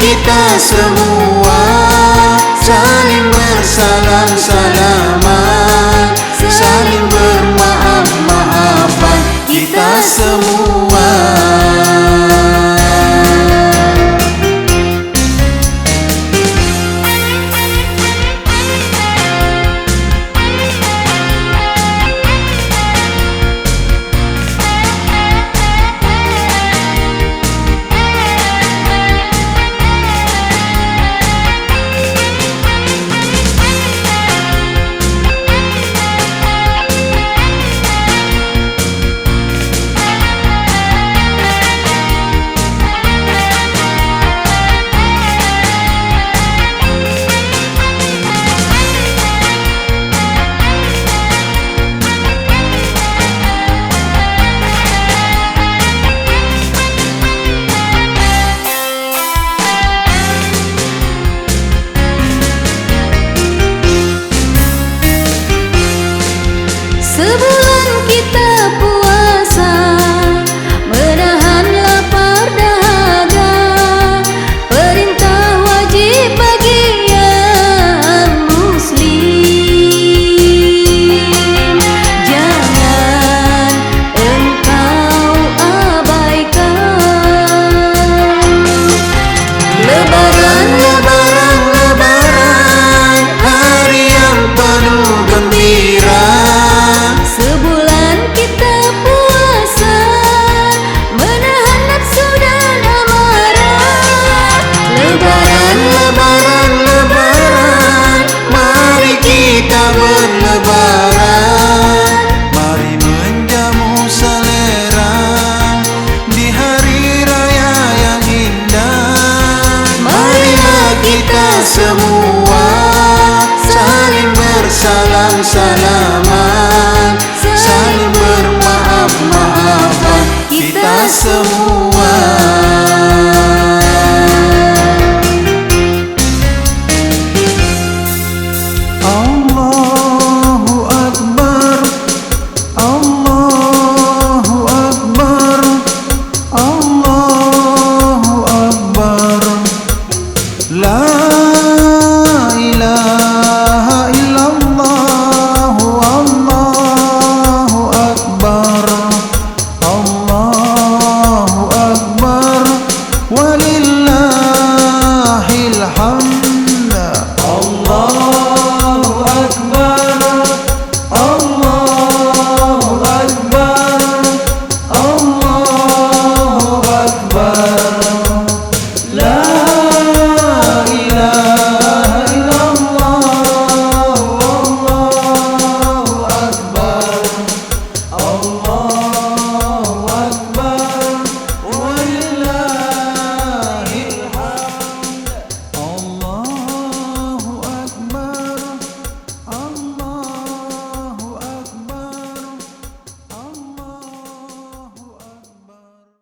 kita semua saling bersalam-salaman, saling bermaaf-maafan kita semua. Sebulan kita puasa, menahan lapar dahaga, perintah wajib bagi yang muslim. Jangan engkau abaikan. Lebaran, lebaran, lebaran, hari yang penuh gembira. sebulan kita puasa, menahan nafsu dan amarah. Lebaran, lebaran, lebaran, mari kita berlebaran. Mari menjamu selera di hari raya yang indah. Marilah kita semua saling bersalam-salaman, saling bermaaf-maafan kita semua.